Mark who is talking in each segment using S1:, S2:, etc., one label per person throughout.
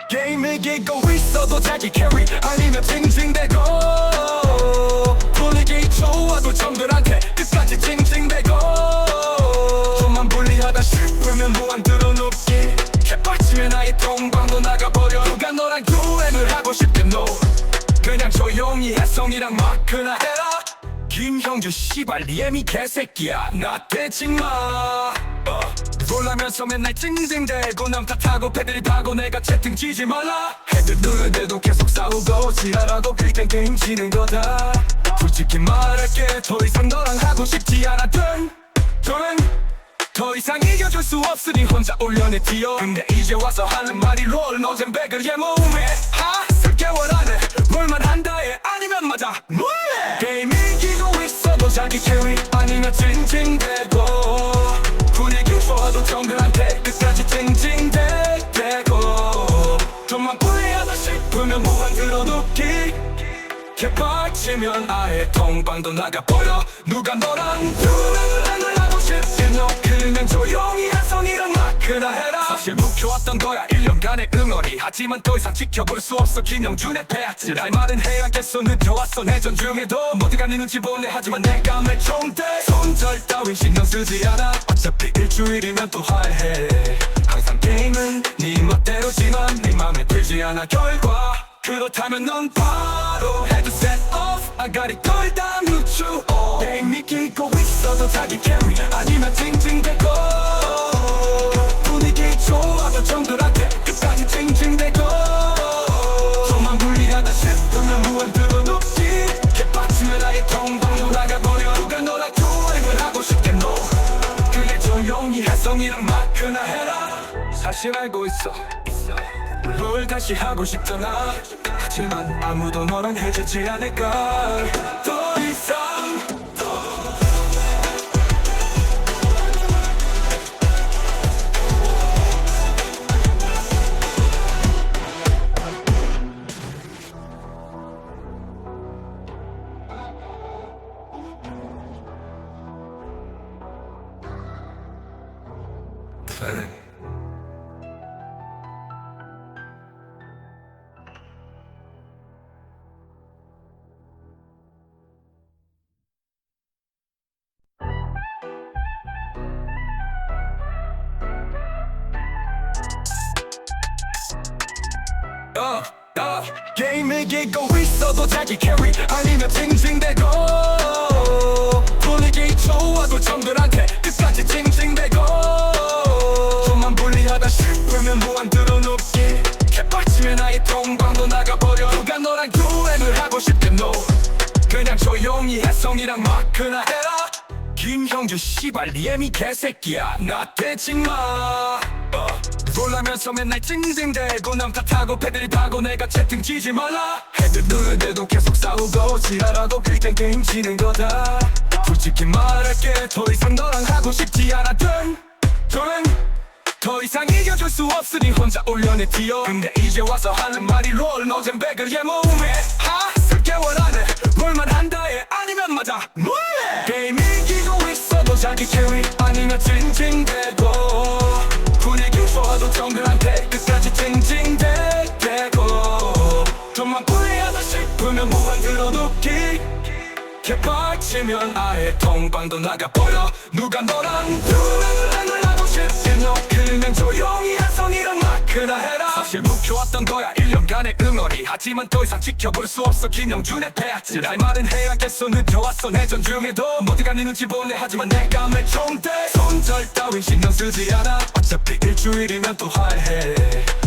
S1: 게임을 이기고 있어도 자기 캐리 아니면 징징대고 분위기 좋아도 정들한테 끝까지 징징대고 좀만 불리하다 싶으면 무한 들어눕기 개빡치면 아예 동방도 나가버려 누가 너랑 듀엣을 하고 싶겠노 그냥 조용히 혜성이랑 마크나 해라 김형주 씨발 리엠이 개새끼야 나 대지마 놀라면서 맨날 찡찡대고 남 탓하고 패들이 파고 내가 채팅 치지 말라 해도 누르는데도 계속 싸우고 지랄하고 그땐 게임 지는 거다 솔직히 말할게 더 이상 너랑 하고 싶지 않아 더 이상 이겨줄 수 없으니 혼자 올려내 뛰어 근데 이제 와서 하는 말이 롤 너젠 배그의 몸에 쓸 개월 안에 뭘만 한다 해 아니면 맞아 뭐해 게임 이기고 있어도 자기 캐리 아니면 징징대고 분위기 좋아도 정글한테 끝까지 징징대고 좀만 불리하다 싶으면 무한 들어눕기 개빡치면 아예 동방도 나가버려 누가 너랑 듀엣을 하고 싶겠노 그냥 조용히 혜성이랑 마크나 해라 사실 묵혀왔던 거야 1년간의 응어리 하지만 더 이상 지켜볼 수 없어 김영준의 패아트 할 말은 해야겠어 늦어왔어 내전 중에도 모두가 네 눈치 보네 하지만 내가 매총대 손절 따윈 신경 쓰지 않아 어차피 일주일이면 또 화해 항상 게임은 네 멋대로지만 네 맘에 들지 않아 결과 그렇다면 넌 바로 헤드셋 off 아가리 걸다 누추 게임 이기고 있어도 자기 캐리 아니면 징징대고 분위기 좋아도 정들한테 끝까지 징징대고 좀만 불리하다 싶으면 무한 들어눕기 개빡치면 아예 동방도 나가버려 누가 너랑 듀엣을 하고 싶겠노 그게 조용히 혜성이랑 마크나 해라 사실 알고 있어 롤 다시 하고 싶잖아 하지만 아무도 너랑 해주지 않을까 더 이상 게임을 이기고 있어도 자기 캐리 아니면 징징대고 분위기 좋아도 정들한테 끝까지 징징대고 좀만 불리하다 싶으면 무한 들어눕기 개빡치면 아예 동방도 나가버려 누가 너랑 듀엣을 하고 싶겠노 그냥 조용히 혜성이랑 마크나 해라 김형주 씨발 리엠이 개새끼야 나 대지마 놀라면서 맨날 찡찡대고 남 탓하고 패들이 파고 내가 채팅 치지 말라 해도 누르는데도 계속 싸우고 지랄하고 그땐 게임 지는 거다 솔직히 말할게 더 이상 너랑 하고 싶지 않아 더 이상 이겨줄 수 없으니 혼자 올려내 뛰어 근데 이제 와서 하는 말이 롤 너젠 배그의 몸에 쓸 개월 안에 뭘만 한다 해 아니면 맞아 뭐해 게임 이기고 있어도 자기 캐리 아니면 징징대고 분위기 좋아도 정글한테 끝까지 징징대고 좀만 불리하다 싶으면 무한 들어눕기 개빡치면 아예 동방도 나가버려 누가 너랑 듀엣을 하고 싶겠노 그냥 조용히 혜성이랑 마크나 해라 사실 묵혀왔던 거야 1년간의 응어리 하지만 더 이상 지켜볼 수 없어 김영준의 패아트 할 말은 해야겠어 늦어왔어 내전 중에도 모두가 네 눈치 보네 하지만 내가 매총대 손절 따윈 신경 쓰지 않아 어차피 일주일이면 또 화해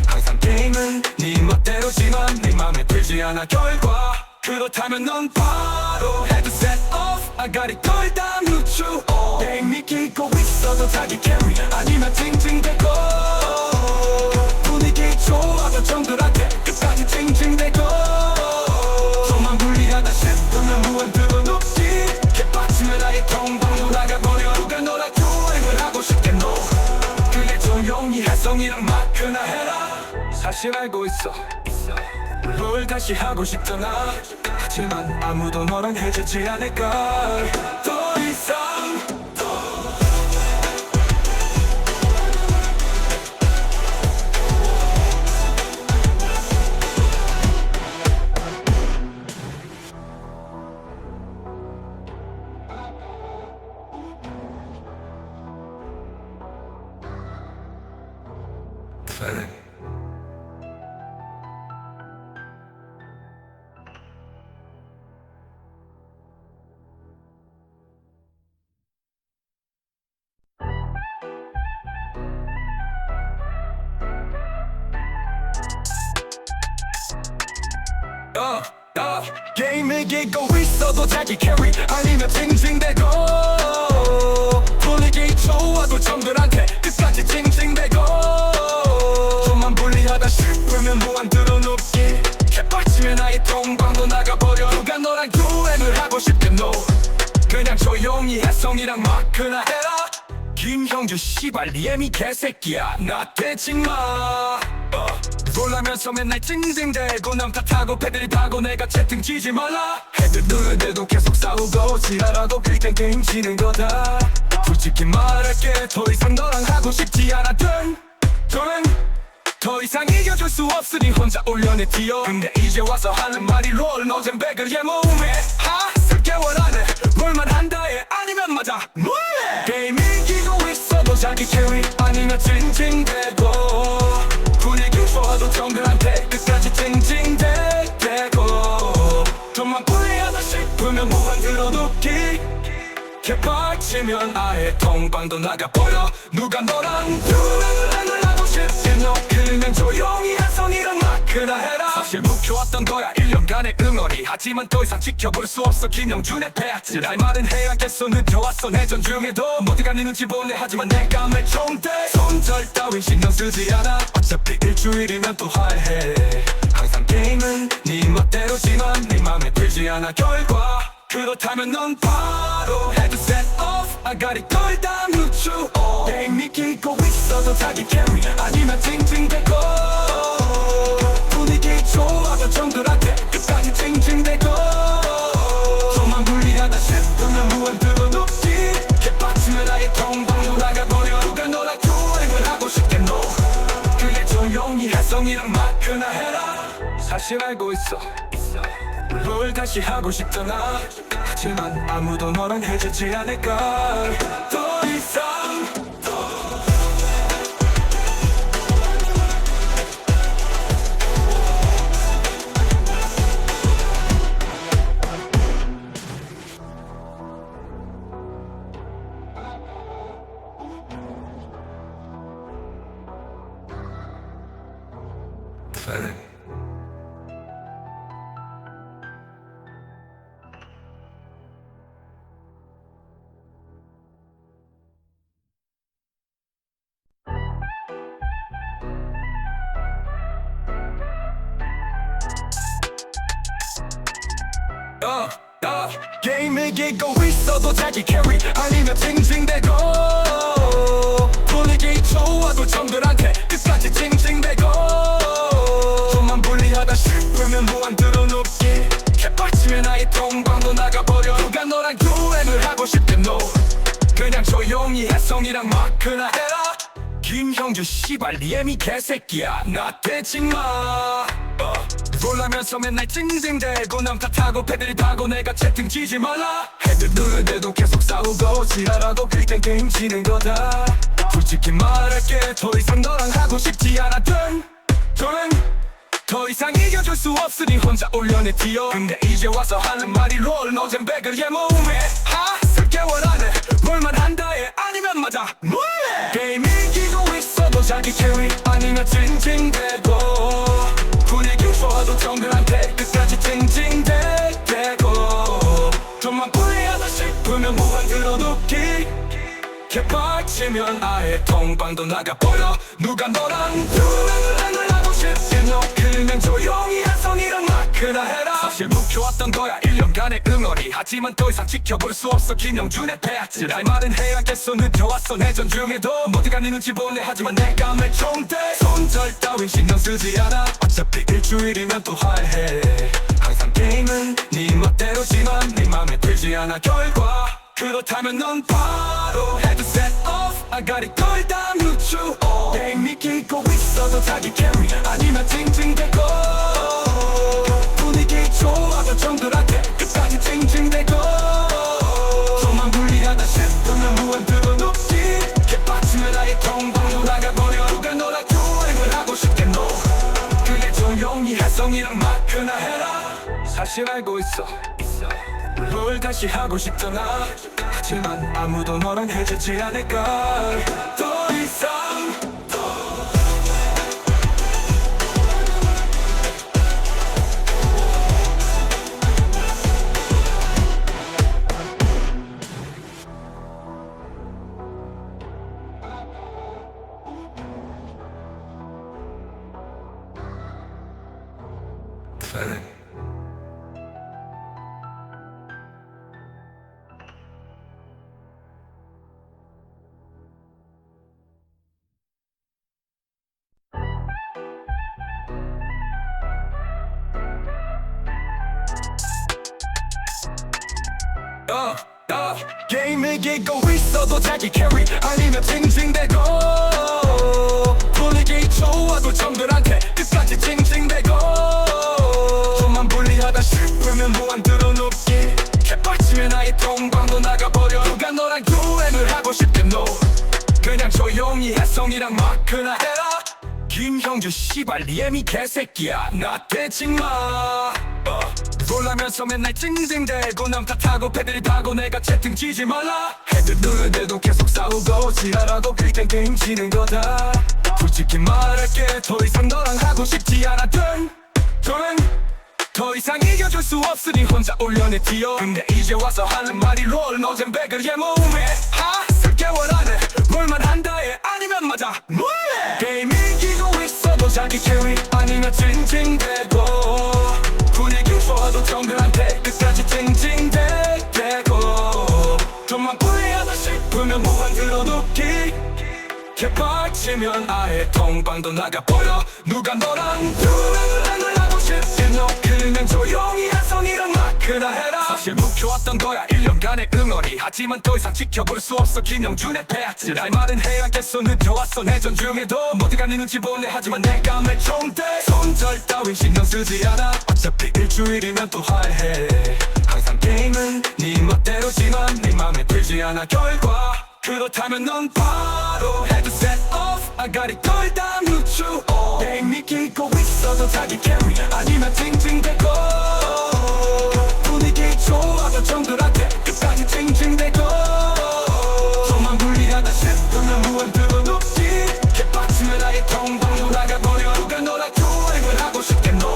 S1: 항상 게임은 네 멋대로지만 네 맘에 들지 않아 결과 그렇다면 넌 바로 헤드셋 off 아가리 걸다 누추 게임 이기고 있어도 자기 캐리 아니면 징징대고 분위기 좋아도 정들한테 끝까지 징징대고 좀만 불리하다 싶으면 무한 들어눕기 개빡치면 아예 동방도 나가버려 누가 너랑 듀엣을 하고 싶겠노 그게 조용히 혜성이랑 마크나 해라 사실 알고 있어 롤 다시 하고 싶잖아 하지만 아무도 너랑 해주지 않을까 더 이상 게임을 이기고 있어도 자기 캐리 아니면 징징대고 분위기 좋아도 정들한테 끝까지 징징대고 좀만 불리하다 싶으면 무한 들어눕기 개빡치면 아예 통방도 나가버려 누가 너랑 유행을 하고 싶겠노 그냥 조용히 혜성이랑 마크나 해라 김형주 씨발 리엠이 개새끼야 나 대칭마 놀라면서 맨날 찡찡대고 남 탓하고 패들이 파고 내가 채팅 치지 말라 애들 누르대도 계속 싸우고 지랄하고 그땐 게임 지는 거다 솔직히 말할게 더 이상 너랑 하고 싶지 않았던 저는 더 이상 이겨줄 수 없으니 혼자 올려내 뛰어 근데 이제 와서 하는 말이 롤 너젠 백을 예모음해 하? 개월 안에 롤만 한다 해 아니면 맞아 뭐해 게임 이기고 있어도 자기 캐리 아니면 찡찡대고 분위기 좋아도 정글한테 끝까지 찡찡대고 좀만 불리하다 싶으면 무한 들어눕기 개빡치면 아예 통방도 나가버려 누가 너랑 유행을 하고 싶겠노 그냥 조용히 혜성이랑 마크나 해라 사실 묵혀왔던 거야 1년간의 응어리 하지만 더 이상 지켜볼 수 없어 김영준의 패치 할 말은 해야겠어 늦어왔어 내전 중에도 모두가 네 눈치 보네 하지만 내가 매총대 손절 따윈 신경 쓰지 않아 어차피 일주일이면 또 화해 항상 게임은 네 멋대로지만 네 맘에 들지 않아 결과 그렇다면 넌 바로 헤드셋 off 아가리 걸다 누추어 게임 이기고 있어도 자기 캐리 아니면 징징대고 분위기 좋아도 정들한테 끝까지 징징대고 좀만 불리하다 싶으면 무한 들어눕기 개빡치면 아예 통방도 나가버려 누가 너랑 유행을 하고 싶겠노 그게 조용히 혜성이랑 마크나 해라 사실 알고 있어 롤 다시 하고 싶잖아 하지만 아무도 너랑 해주지 않을까 더 이상 게임을 이기고 있어도 자기 캐리 아니면 징징대고 분위기 좋아도 정들한테 끝까지 징징대고 좀만 불리하다 싶으면 무한 들어눕기 개빡치면 아예 통방도 나가버려 누가 너랑 유행을 하고 싶겠노 그냥 조용히 혜성이랑 마크나 해라 김형주 씨발 리엠이 개새끼야 나 대칭마 놀라면서 맨날 찡찡대고 남 탓하고 패들이 파고 내가 채팅 치지 말라 애들 누르대도 계속 싸우고 지랄하고 그땐 게임 지는 거다 솔직히 말할게 더 이상 너랑 하고 싶지 않았던 저는 더 이상 이겨줄 수 없으니 혼자 올려내 뛰어 근데 이제 와서 하는 말이 롤 너젠 백을 예모음해 하? 개월 안에 롤만 한다 해 아니면 맞아 뭐해 게임 이기고 있어도 자기 캐리 아니면 찡찡대고 분위기 좋아도 정글한테 끝까지 찡찡대고 좀만 불리하다 싶으면 무한 들어눕기 개빡치면 아예 통방도 나가버려 누가 너랑 유행을 하고 싶겠노 그냥 조용히 혜성이랑 마크나 해라 사실 묵혀왔던 거야 1년간의 응어리 하지만 더 이상 지켜볼 수 없어 김영준의 패치 할 말은 해야겠어 늦어왔어 내전 중에도 모두가 네 눈치 보네 하지만 내가 매총대 손절 따윈 신경 쓰지 않아 어차피 일주일이면 또 화해 항상 게임은 네 멋대로지만 네 맘에 들지 않아 결과 그렇다면 넌 바로 헤드셋 off 아가리 걸다 누추어 게임 이기고 있어도 자기 캐리 아니면 징징대고 분위기 좋아도 정들한테 끝까지 징징대고 좀만 불리하다 싶으면 무한 들어눕기 개빡치면 아예 통방도 나가버려 누가 너랑 유행을 혜성이랑 마크나 해라. 사실 알고 있어 뭘 다시 하고 싶잖아. 하지만 아무도 너랑 해주지 않을까. 더 이상 게임을 이기고 있어도 자기 캐리 아니면 징징대고 분위기 좋아도 점들한테 끝까지 징징대고 좀만 불리하다 싶으면 무한대로 눕기 개빡치면 아예 통방도 나가버려. 누가 너랑 듀엣을 하고 싶겠노. 그냥 조용히 혜성이랑 마크나 해라. 김형주 씨발 리엠이 개새끼야 나 대칭마. 놀라면서 맨날 찡찡대고 남 탓하고 패드립하고 내가 채팅 치지 말라 해도 계속 싸우고 지랄하고 그땐 게임 지는 거다. 솔직히 말할게 더 이상 너랑 하고 싶지 않았던 더 이상 이겨줄 수 없으니 혼자 올려내 뛰어. 근데 이제 와서 하는 말이 롤 노잼 백을 몸에 하 10개월 안에 뭘만 한다 해 아니면 맞아 뭐해. 게임 이기고 있어도 자기 캐리 아니면 찡찡대고 분위기 좋아도 정글한테 끝까지 찡찡대고 좀만 불리하다 싶으면 무한 들어눕기 개빡치면 아예 통방도 나가버려. 누가 너랑 듀엣을 하고 싶겠노. 그냥 조용히 혜성이랑 마크나 해라. 사실 묵혀왔던 거야 1년간의 응어리. 하지만 더 이상 지켜볼 수 없어 김영준의 패아질. 할 말은 해야겠어 늦어왔어 내전 중에도 모두가 네 눈치 보네. 하지만 내가 매총대 손절 따윈 신경 쓰지 않아. 어차피 일주일이면 또 화해. 항상 게임은 네 멋대로지만 네 맘에 들지 않아 결과. 그렇다면 넌 바로 head set off 아가리 덜다 늦추어. 게임 이기고 있어도 자기 캐리 아니면 징징대고 분위기 좋아서 정들한테 끝까지 징징대고 좀만 불리하다 싶으면 무한 들어눕기 개빡치면 아예 통방도 나가버려. 누가 너랑 듀엣을 하고 싶겠노.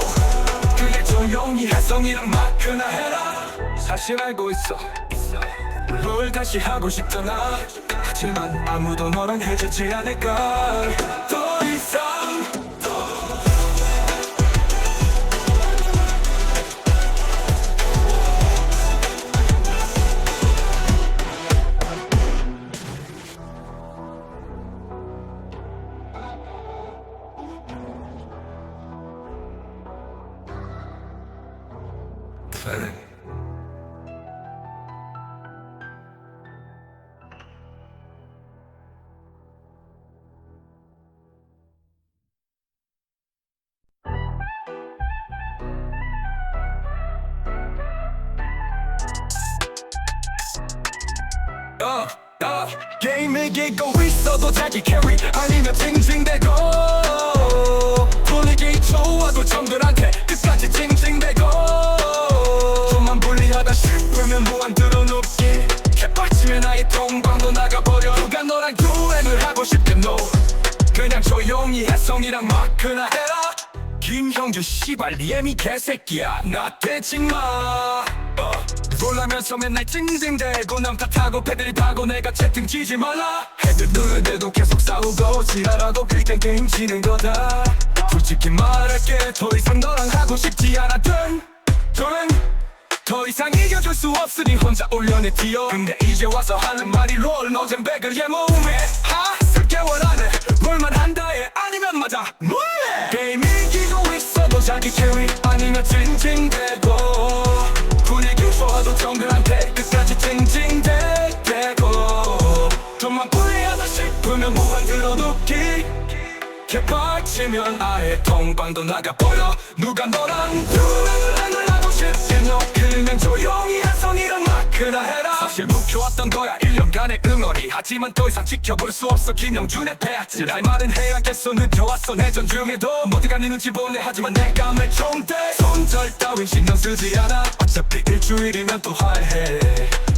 S1: 그게 조용히 혜성이랑 마크나 해라. 사실 알고 있어 뭘 다시 하고 싶잖아. 하지만 아무도 너랑 해주지 않을까. 더 이상 게임을 이기고 있어도 자기 캐리 아니면 징징대고 분위기 좋아도 정들한테 끝까지 징징대고 좀만 불리하다 싶으면 무한 들어눕기 개빡치면 아예 통방도 나가버려. 누가 너랑 듀엣을 하고 싶겠노. 그냥 조용히 혜성이랑 마크나 해라. 김형주 씨발 리엠이 개새끼야 나 대칭마. 놀라면서 맨날 찡찡대고 남 탓하고 패드립하고 내가 채팅 치지 말라 해도 계속 싸우고 지랄하고 그땐 게임 지는 거다. 솔직히 말할게 더 이상 너랑 하고 싶지 않았던 더 이상 이겨줄 수 없으니 혼자 올려내 뛰어. 근데 이제 와서 하는 말이 롤 노잼 백을 몸에 하 10개월 안에 뭘만 한다 해 아니면 맞아 뭐해. 게임 이기고 있어도 자기 캐리 아니면 찡찡대고 분위기 좋아도 정글한테 끝까지 찡찡대고 좀만 불리하다 싶으면 무한 들어눕기 개빡치면 아예 통방도 나가버려. 누가 너랑 듀엣을 하고 싶겠노. 그냥 조용히 혜성이랑 마크나 해라. 사실 묵혀왔던 거야 1년간의 응어리. 하지만 더 이상 지켜볼 수 없어 김영준의 패아트. 할 말은 해야겠어 늦어왔어 내전 중에도 모두가 네 눈치 보네. 하지만 내가 맺총대 손절 따윈 신경 쓰지 않아. 어차피 일주일이면 또 화해.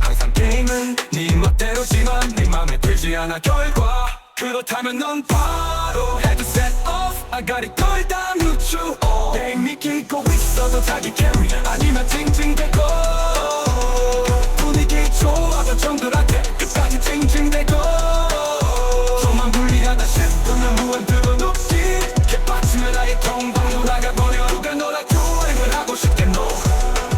S1: 항상 게임은 네 멋대로지만 네 맘에 들지 않아 결과. 그렇다면 넌 바로 헤드셋 off. 아가리 걸다 누추어. 게임이 끼고 있어도 자기 캐리 아니면 징징대고. 분위기 좋아도 정들한테 끝까지 징징대고. 좀만 불리하다 싶으면 무한대로 높지. 개빡치면 아예 통방으로 나가버려. 누가 너랑 교행을 하고 싶겠노.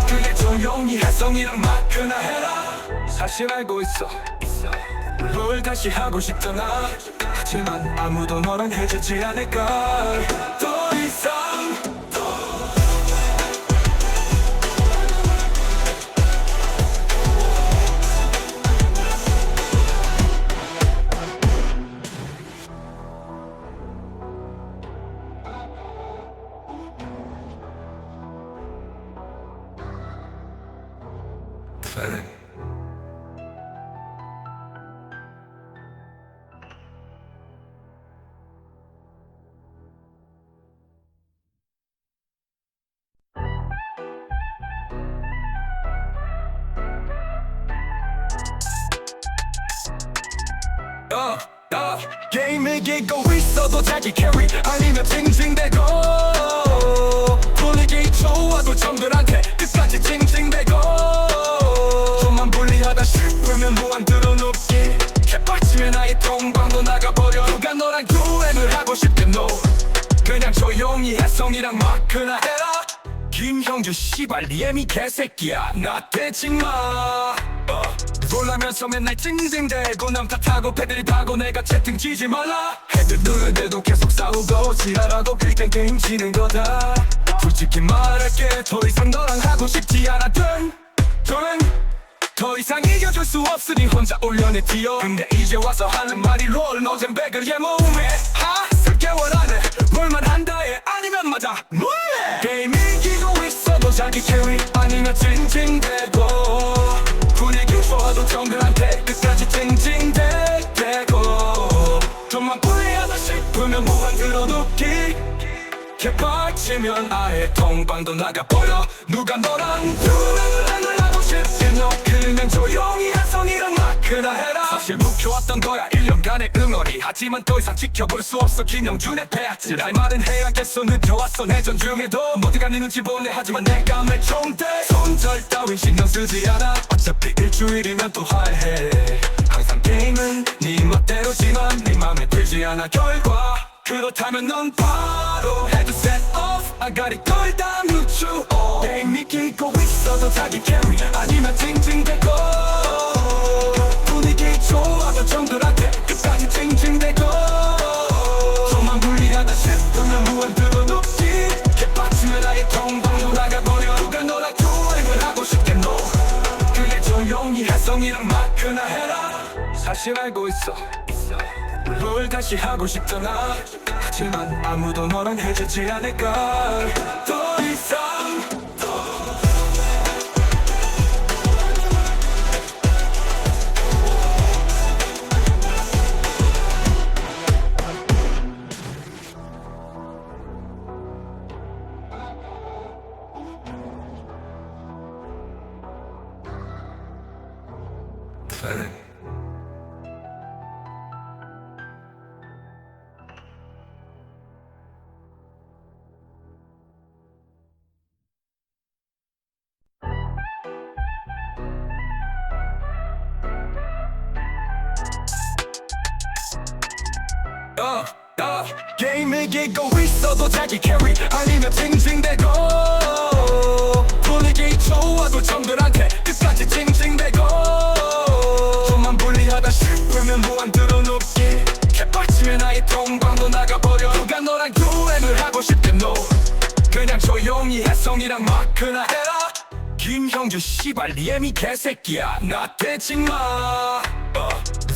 S1: 그게 조용히 혜성이랑 마크나 해라. 사실 알고 있어 뭘 다시 하고 싶잖아. 하지만 아무도 너랑 해주지 않을까. 더 이상 게임을 이기고 있어도 자기 캐리 아니면 징징대고. 분위기 좋아도 정들한테 끝까지 징징대고. 좀만 불리하다 싶으면 무한대로 높기. 개빡치면 아예 통방도 나가버려. 누가 너랑 교행을 하고 싶겠노. 그냥 조용히 혜성이랑 마크나 해라. 김형주 씨발 리엠이 개새끼야 나 대칭마. 놀라면서 맨날 징징대고 남 탓하고 패들이 파고 내가 채팅 치지 말라. 헤드 누르는데도 계속 싸우고 지랄하고 그땐 게임 지는 거다. 솔직히 말할게 더 이상 너랑 하고 싶지 않아. 더 이상 이겨줄 수 없으니 혼자 올려내 뛰어. 근데 이제 와서 하는 말이 롤 노잼 배그의 몸에 하 개월안에 뭘만 한다 해 아니면 맞아 뭐해. 게임 이기고 있어도 자기 캐리 아니면 징징대고. 분위기 좋아도 정글한테 끝까지 징징대고. 좀만 불리하다 싶으면 무한대로 높기. 개빡치면 아예 통방도 나가버려. 누가 너랑 교행을 하고 싶겠노. 그냥 조용히 혜성이랑 마크나 해라. 사실 묵혀왔던 거야 1년간의 응어리. 하지만 더 이상 지켜볼 수 없어 김영준의 패아트. 할 말은 해야겠어 늦어왔어 내전 중에도 모두가 네 눈치 보네. 하지만 내가 맺총대 손절 따윈 신경 쓰지 않아. 어차피 일주일이면 또 화해. 항상 게임은 네 멋대로지만 네 맘에 들지 않아 결과. 그렇다면 넌 바로 헤드셋 off. 아가리 걸다 누추어. 게임이 끼고 있어도 자기 캐리 아니면 징징대고. 분위기 좋아도 정들한테 끝까지 징징대고. 좀만 불리하다 싶으면 무한대로 높지. 개빡치면 아예 통방으로 나가버려. 누가 너랑 교행을 하고 싶겠노. 그게 조용히 혜성이랑 마크나 해라. 사실 알고 있어 뭘 다시 하고 싶잖아. 하지만 아무도 너랑 해주지 않을까. 더 이상 게임을 이기고 있어도 자기 캐리 아니면 징징대고. 분위기 좋아도 정들한테 끝까지 징징대고. 좀만 불리하다 싶으면 무한대로 높기. 개빡치면 아예 통방도 나가버려. 누가 너랑 교행을 하고 싶겠노. 그냥 조용히 혜성이랑 마크나 해라. 김형주 씨발 리엠이 개새끼야 나 대칭마.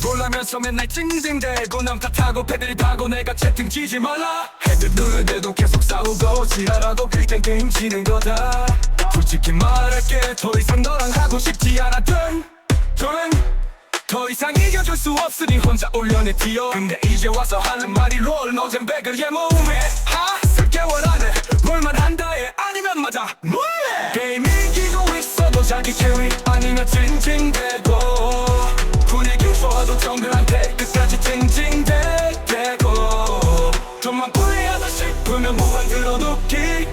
S1: 놀라면서 맨날 징징대고 남 탓하고 패들이 파고 내가 채팅 치지 말라. 헤드 누르는데도 계속 싸우고 지랄하고 그땐 게임 지는 거다. 솔직히 말할게 더 이상 너랑 하고 싶지 않아. 이겨줄 수 없으니 혼자 올려내 뛰어. 근데 이제 와서 하는 말이 롤 노잼 백을 몸에 하 개월안에 롤만 한다해 아니면 맞아 뭐해. 게임 이기고 있어도 자기 캐리 아니면 징징대고 분위기 좋아도 정글한테 끝까지 징징대고 좀만 불리하다 싶으면 무한 들어눕기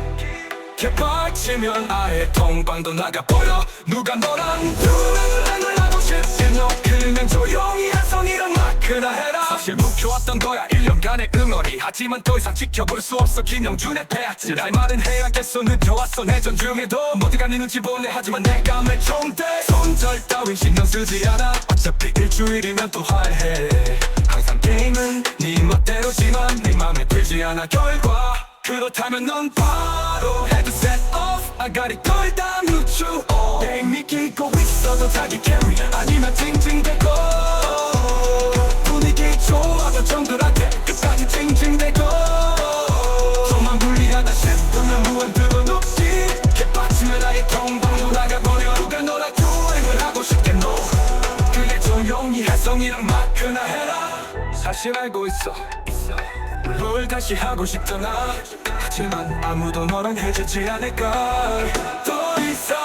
S1: 개빡치면 아예 통방도 나가버려. 누가 너랑 두랭을 하고 싶지 너 그냥 조용히 해성이랑 마크나 해라. 사실 묵혀왔던 거야 1년간의 응어리. 하지만 더 이상 지켜볼 수 없어 김영준의 패아치. 할 말은 해야겠어 늦어왔어 내전 중에도 모두가 네 눈치 보네. 하지만 내가 매총대 손절 따윈 신경 쓰지 않아. 어차피 일주일이면 또 화해. 항상 게임은 네 멋대로지만 네 맘에 들지 않아 결과. 그렇다면 넌 바로 헤드셋 off 아가리 덜다 누추. 게임 이기고 있어도 자기 캐리 아니면 징징대고 분위기 좋아도 정들한테 끝까지 징징대고 좀만 불리하다 싶으면 무한 들어눕기 개빡치면 아예 통방도 나가버려. 누가 너랑 유행을 하고 싶겠노. 그게 조용히 해성이랑 마크나 해라. 사실 알고 있어 롤 다시 하고 싶잖아. 하지만 아무도 너랑 해주지 않을까 더 이상.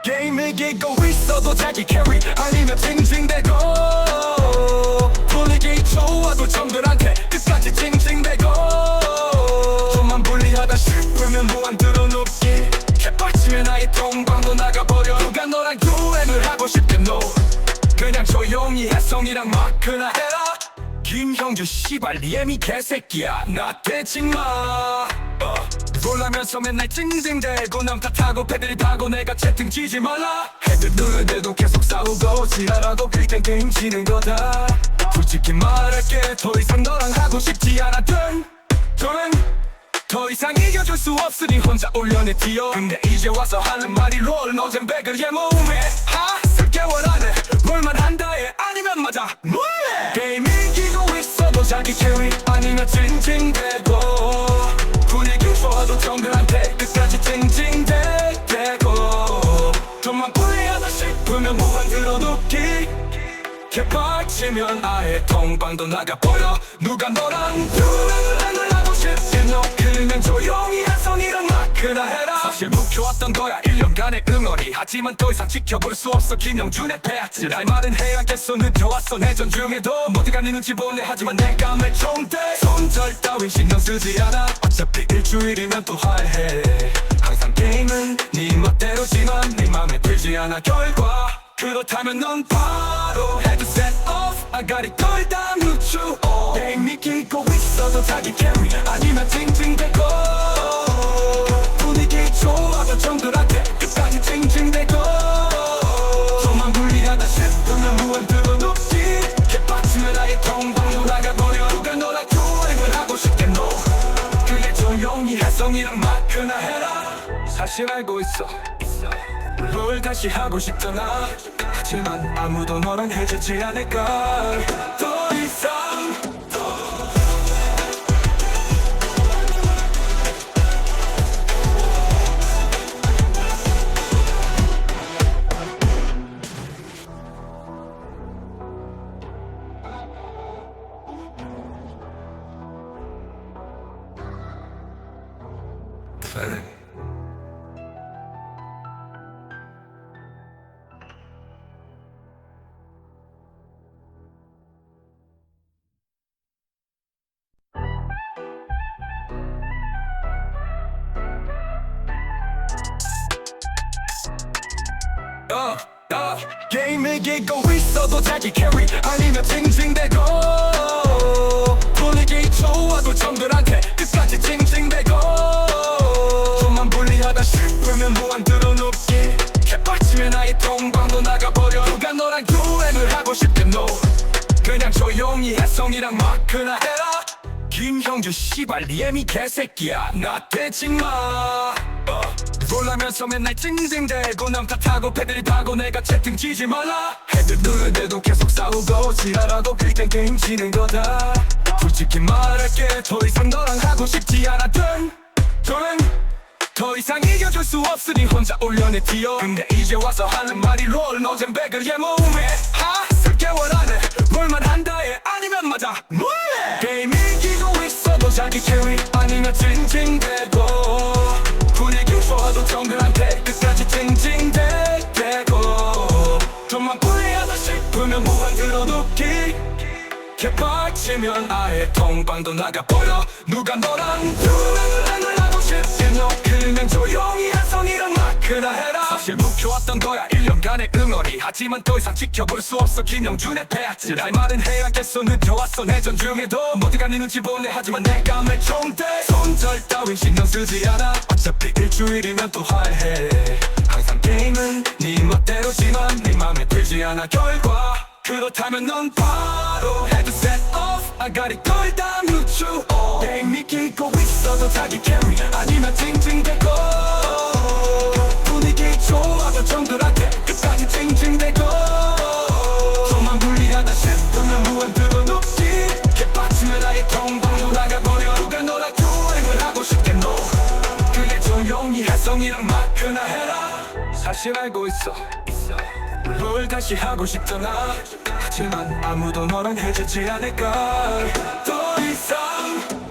S1: 게임을 이기고 있어도 자기 캐리 아니면 징징대고 분위기 좋아도 정들한테 끝까지 징징대고 좀만 불리하다 싶으면 무한 들어눕기 개빡치면 아예 통방도 나가버려. 누가 너랑 유행을 하고 싶겠노. 그냥 조용히 해성이랑 마크나 해라. 김형준 씨발 리엠이 개새끼야 나 대칭마. 놀라면서 맨날 징징대고 남 탓하고 패드립하고 내가 채팅 치지 말라. 헤드 누르대도 계속 싸우고 지랄하고 그땐 게임 지는 거다. 솔직히 말할게 더 이상 너랑 하고 싶지 않았던 저는 더 이상 이겨줄 수 없으니 혼자 올려내 뛰어. 근데 이제 와서 하는 말이 롤 노잼 백을 몸에 하 개월 안에 롤만 한다해 아니면 맞아 뭐해. 게임 이기고 있어도 자기 캐리 아니면 징징대고 분위기 좋아도 정글한테 끝까지 징징대고 좀만 불리하다 싶으면 무한 들어눕기 개빡치면 아예 통방도 나가버려. 누가 너랑 유행을 하고 싶지 너 그냥 조용히 해성이랑 마크나 해라. 사실 묵혀왔던 거야 1년간의 응어리. 하지만 더 이상 지켜볼 수 없어 김영준의 패아치. 할 말은 해야겠어 늦어왔어 내전 중에도 모두가 네 눈치 보네. 하지만 내가 매총대 손절 따윈 신경 쓰지 않아. 어차피 일주일이면 또 화해. 항상 게임은 네 멋대로지만 네 맘에 들지 않아 결과. 그렇다면 넌 바로 헤드셋 off 아가리 덜다 누추. 게임 이기고 있어도 자기 캐리 아니면 징징대고 분위기 좋아도 정들한테 끝까지 징징대고 좀만 불리하다 싶으면 무한 들어눕기 개빡치면 아예 통방도 나가버려. 누가 너랑 유행을 하고 싶겠노. 그게 조용히 해성이랑 마크나 해라. 사실 알고 있어 롤 다시 하고 싶잖아. 하지만 아무도 너랑 해주지 않을까 더 이상. 게임을 이기고 있어도 자기 캐리 아니면 징징대고 분위기 좋아도 정들한테 끝까지 김형주 씨발 니엠이 개새끼야 나 대지마 놀라면서 맨날 찡찡대고 남 탓하고 패들이 파고 내가 채팅 치지 말라 해도 누르대도 계속 싸우고 지랄하고 그땐 게임 지는 거다 솔직히 말할게 더 이상 너랑 하고 싶지 않았던 더 이상 이겨줄 수 없으니 혼자 올려내 뛰어 근데 이제 와서 하는 말이 롤 너젠 배그의 몸에 하슬 개월안에 뭘만 한다 해 아니면 맞아 뭐해 게임 이기고 있어도 자기 캐리 아니면 찡찡대고 분위기 좋아도 정글한테 끝까지 찡찡대고 좀만 불리하다 싶으면 무한 들어눕기 개빡치면 아예 통방도 나가버려 누가 너랑 유행을 하고 싶겠노 그냥 조용히 한성이랑 마크나 해라 사실 묵혀왔던 거야 1년간의 응어리 하지만 더 이상 지켜볼 수 없어 김영준의 패아트 할 말은 해야겠어 늦어왔어 내전 중에도 모두가 네 눈치 보네 하지만 내가 매총대 손절 따윈 신경 쓰지 않아 어차피 일주일이면 또 화해 항상 게임은 네 멋대로지만 네 맘에 들지 않아 결과 그렇다면 넌 바로 헤드셋 off 아가리 걸다 누추 게임 이기고 있어도 자기 캐리 아니면 찡찡대고 분위기 좋아도 정들한테 끝까지 찡찡대고 좀만 불리하다 싶으면 무한 들어눕기 개빡치면 아예 통방으로 나가버려 누가 너랑 유행을 하고 싶겠노 그게 조용히 혜성이랑 마크나 해라 사실 알고 있어 뭘 다시 하고 싶잖아 하지만 아무도 너랑 해주지 않을까 더 이상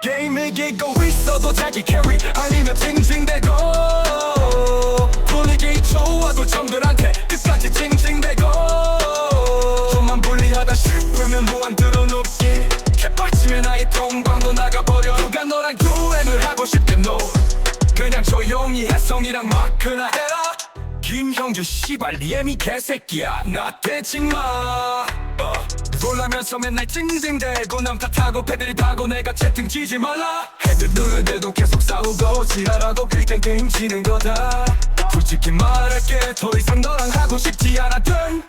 S1: 게임을 이기고 있어도 자기 캐리 아니면 찡찡대고 분위기 좋아도 정들한테 끝까지 찡찡대고 좀만 불리하다 싶으면 무한 들어눕기 개빡치면 아예 통방도 나가버려 누가 너랑 유행을 하고 싶겠노 그냥 조용히 혜성이랑 마크나 해라 김형주 씨발 니엠이 개새끼야 나 대지마 놀라면서 맨날 찡찡대고 남 탓하고 패들이 파고 내가 채팅 치지 말라 해도 누르대도 계속 싸우고 지랄하고 그땐 게임 지는 거다 솔직히 말할게 더 이상 너랑 하고 싶지 않았던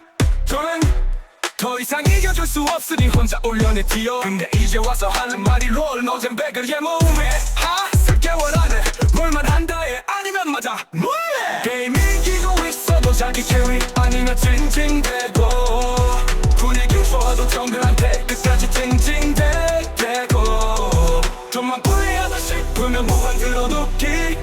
S1: 더 이상 이겨줄 수 없으니 혼자 올려내 뛰어 근데 이제 와서 하는 말이 롤 너젠 배그의 몸에 하슬 개월안에 뭘만 한다 해 아니면 맞아 뭐해 게임 이기고 있어도 자기 캐리 아니면 찡찡대고 분위기 좋아도 정글한테 끝까지 찡찡대고 좀만 불리하다 싶으면 무한 들어눕기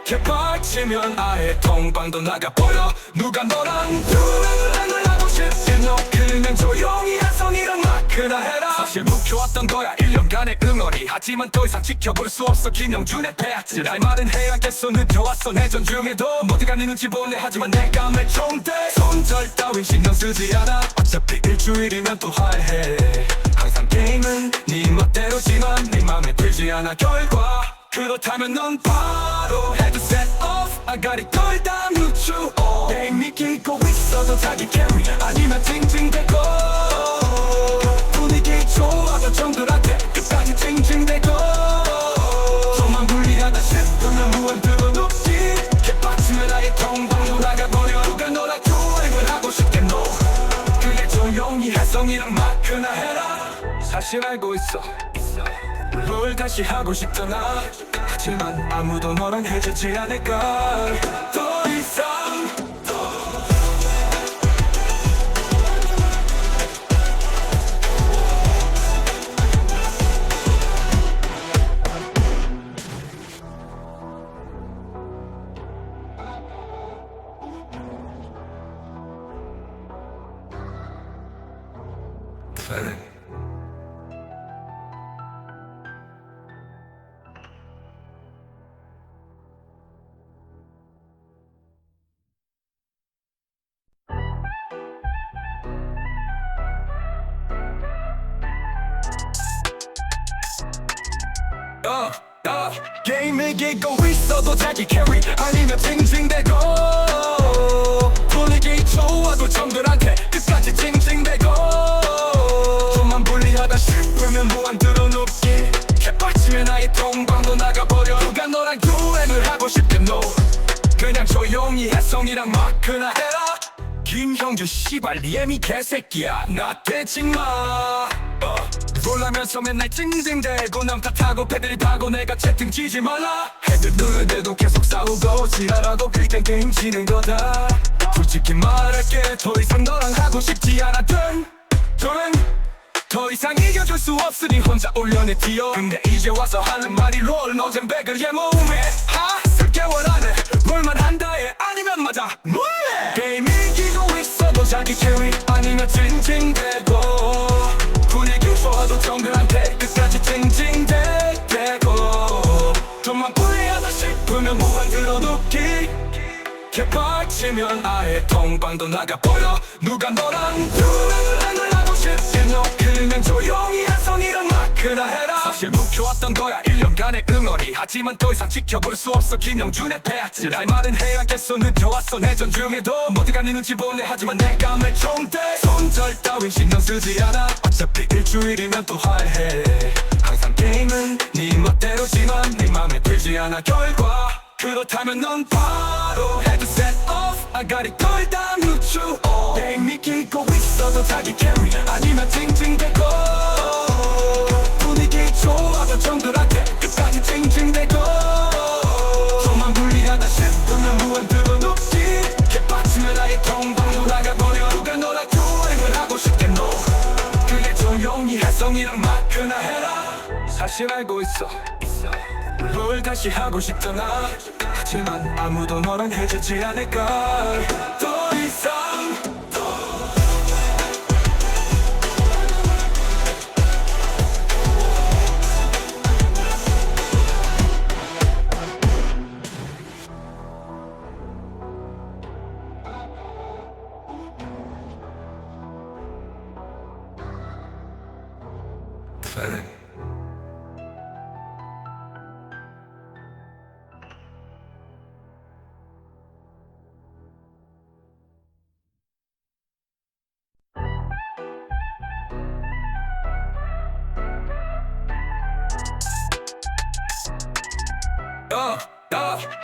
S1: 개빡치면 아예 통방도 나가버려 누가 너랑 유행을 하고 싶겠노 그냥 조용히 혜성이랑 마크나 해라 사실 묵혀왔던 거야 1년간의 응어리 하지만 더 이상 지켜볼 수 없어 김영준의 패아트 할 말은 해야겠어 늦어왔어 내전 중에도 모두가 네 눈치 보네 하지만 내가 매총대 손절 따윈 신경 쓰지 않아 어차피 일주일이면 또 화해 항상 게임은 네 멋대로지만 네 맘에 들지 않아 결과 그렇다면 넌 바로 헤드셋 off 아가리 걸다 누추 게임 이기고 있어도 자기 캐리 아니면 찡찡대고 분위기 좋아도 정들한테 끝까지 찡찡대고 좀만 불리하다 싶으면 무한 들어눕기 개빡치면 아예 통방으로 나가버려 누가 너랑 유행을 하고 싶겠노 그게 조용히 혜성이랑 마크나 해라 사실 알고 있어 뭘 다시 하고 싶잖아 하지만 아무도 너랑 해주지 않을까 더 이상 게임을 이기고 있어도 자기 캐리 아니면 징징대고 분위기 좋아도 정들한테 끝까지 징징대고 좀만 불리하다 싶으면 무한 들어눕기 개빡치면 아예 통방도 나가버려 누가 너랑 유행을 하고 싶겠노 그냥 조용히 혜성이랑 마크나 해라 김형주 씨발 리엠이 개새끼야 나 대칭마 놀라면서 맨날 찡찡대고 남 탓하고 패들이 파고 내가 채팅 치지 말라 애들 누르대도 계속 싸우고 지랄하고 그땐 게임 지는 거다 솔직히 말할게 더 이상 너랑 하고 싶지 않았던 저는 더 이상 이겨줄 수 없으니 혼자 올려내 뛰어 근데 이제 와서 하는 말이 롤 너젠 백을 예모음해 하? 개월안에 뭘만 한다해 아니면 맞아 뭐해 게임 이기고 있어도 자기 캐리 아니면 징징대고 분위기 좋아도 정글한테 끝까지 징징대고 좀만 불리하다 싶으면 무한 들어눕기 개빡치면 아예 통방도 나가버려 누가 너랑 유행을 하고 싶겠노 그냥 조용히 혜성이랑 마크나 해라 사실 묵혀왔던 거야 1년간의 응어리 하지만 더 이상 지켜볼 수 없어 김영준의 패치 할 말은 해야겠어 늦어왔어 내전 중에도 모두가 네 눈치 보네 하지만 내가 멜총대 손절 따윈 신경 쓰지 않아 어차피 일주일이면 또 화해 항상 게임은 네 멋대로지만 네 맘에 들지 않아 결과 그렇다면 넌 바로 헤드셋 off 아가리 걸 다 늦추어 게임이 끼고 있어도 자기 캐리 아니면 징징대고 분위기 좋아도 정들한테 끝까지 징징대고 좀만 불리하다 싶으면 무한 들어눕기 개빡치면 아예 통방도 나가버려 누가 너랑 유행을 하고 싶겠노 그게 조용히 혜성이랑 마크나 해라 사실 알고 있어 롤 다시 하고 싶잖아 하지만 아무도 너랑 해주지 않을까 더 이상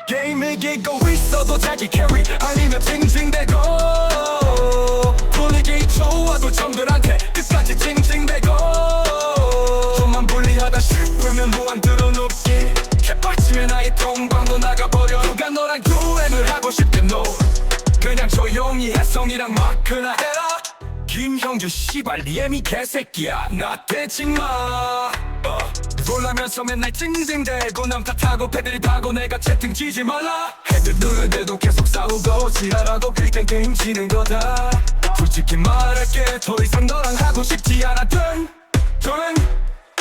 S1: 게임을 이기고 있어도 자기 캐리 아니면 징징대고 분위기 좋아도 정들한테 끝까지 징징대고 좀만 불리하다 싶으면 무한 들어눕기 개빡치면 아예 통방도 나가버려 누가 너랑 유행을 하고 싶겠노 그냥 조용히 혜성이랑 마크나 해라 김형주 씨발 리엠이 개새끼야 나 대칭마 놀라면서 맨날 찡찡대고 남 탓하고 패들이 파고 내가 채팅 치지 말라 애들 누르대도 계속 싸우고 지랄하고 그땐 게임 지는 거다 솔직히 말할게 더 이상 너랑 하고 싶지 않았던 저는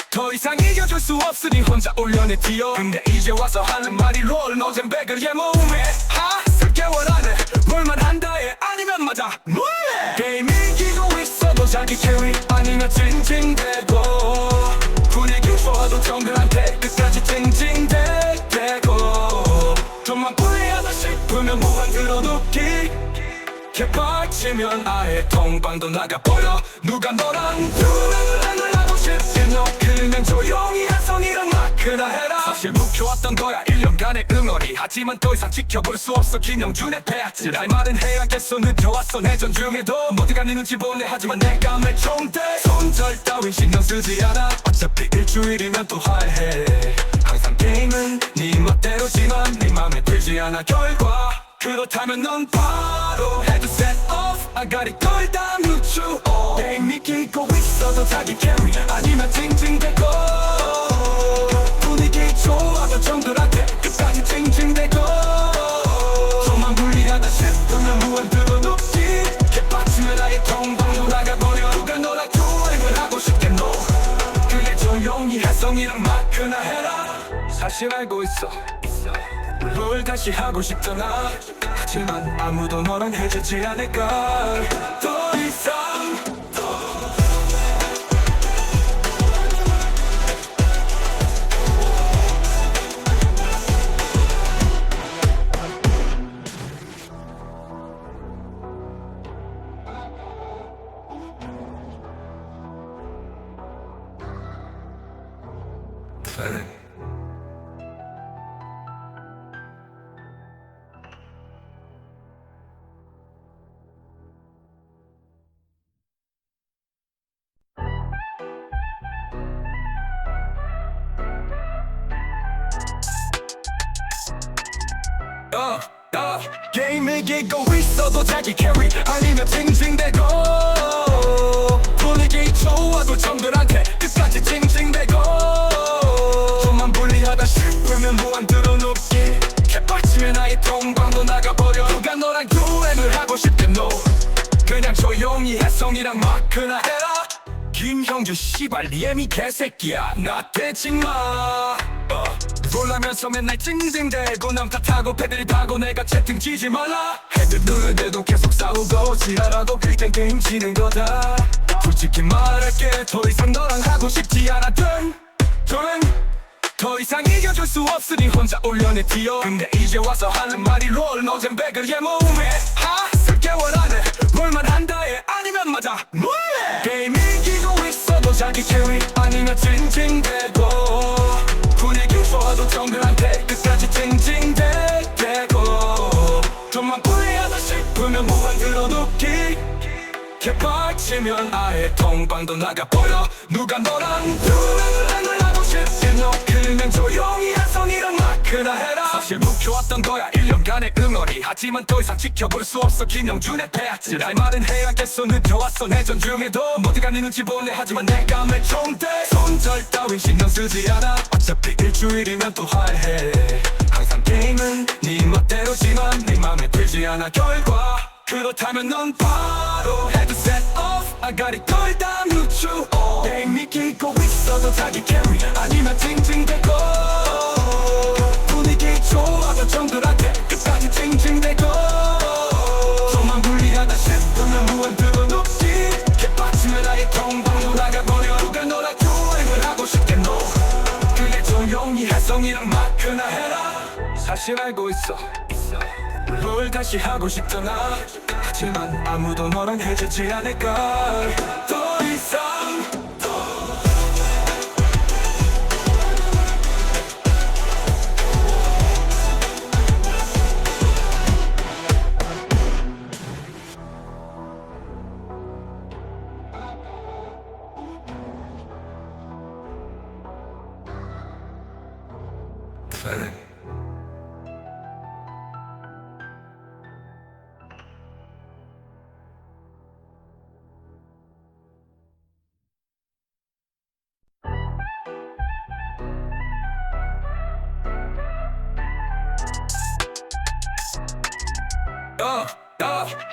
S1: 더 이상 이겨줄 수 없으니 혼자 올려내 뛰어 근데 이제 와서 하는 말이 롤 너젠 백을 예모음해 하? 개월 안에 뭘만 한다해 아니면 맞아 뭐해 게임 이기고 있어도 자기 캐리 아니면 징징대고 분위기 좋아도 정글한테 끝까지 징징대고 좀만 불리하다 싶으면 무한 들어눕기 개빡치면 아예 통방도 나가버려 누가 너랑 유행을 하고 싶겠노 그냥 조용히 혜성이랑 마크나 해라 사실 묵혀왔던 거야 1년간의 응어리 하지만 더 이상 지켜볼 수 없어 김영준의 패치 할 말은 해야겠어 늦어왔어 내전 중에도 모두가 네 눈치 보네 하지만 내가 멜총대 손절 따윈 신경 쓰지 않아 어차피 일주일이면 또 화해 항상 게임은 네 멋대로지만 네 맘에 들지 않아 결과 그렇다면 넌 바로 헤드셋 off 아가리 걸 다 늦추어 게임이 끼고 있어도 자기 캐리 아니면 징징대고 분위기 좋아도 정들한테 끝까지 징징대고 좀만 불리하다 싶으면 무한 들어눕기 개빡치면 아예 통방도 나가버려 누가 너랑 유행을 하고 싶겠노 그게 조용히 혜성이랑 마크나 해라 사실 알고 있어 롤 다시 하고 싶잖아 하지만 아무도 너랑 해주지 않을까 더 이상 게임을 이기고 있어도 자기 캐리 아니면 징징대고 분위기 좋아도 적들한테 끝까지 징징대고 좀만 불리하다 싶으면 무한대로 눕기 개빡치면 아예 통방도 나가버려 누가 너랑 듀엣을 하고 싶겠노 그냥 조용히 혜성이랑 마크나 해라 김형주 씨발 리엠이 개새끼야 나 대지마 놀라면서 맨날 찡찡대고 남 탓하고 패드립하고 내가 채팅 치지 말라 헤드들대도 계속 싸우고 지랄하고 그땐 게임 지는 거다 솔직히 말할게 더 이상 너랑 하고 싶지 않았던 더 이상 이겨줄 수 없으니 혼자 올려내 뛰어 근데 이제 와서 하는 말이 롤 노잼 백을 몸에 쓸 개월 안에 롤만 한다 해 아니면 맞아 뭐해 게임 이기고 있어도 자기 캐리 아니면 징징대고 분위기 좋아도 정글한테 끝까지 징징대고 좀만 불리하다 싶으면 무한 들어눕기 개빡치면 아예 통방도 나가버려 누가 너랑 듀엣을 하고 싶겠노 그냥 조용히 혜성이랑 마크나 해라 사실 묵혀왔던 거야 1년간의 응어리 하지만 더 이상 지켜볼 수 없어 김영준의 패아찔 할 말은 해야겠어 늦어왔어 내전 중에도 모두가 네 눈치 보네 하지만 내가 매총대 손절 따윈 신경 쓰지 않아 어차피 일주일이면 또 화해 항상 게임은 네 멋대로지만 네 맘에 들지 않아 결과 그렇다면 넌 바로 헤드셋 off 아가리 덜다 누추 게임 이기고 있어도 자기 캐리 아니면 징징대고 분위기 좋아도 정들한테 끝까지 징징대고 좀만 불리하다 싶으면 무한 들어눕기 개빡치면 아예 통방도 나가버려 누가 너랑 듀엣을 하고 싶겠노 그게 조용히 혜성이랑 마크나 해라 사실 알고 있어 롤 다시 하고 싶잖아 하지만 아무도 너랑 해주지 않을까 더 이상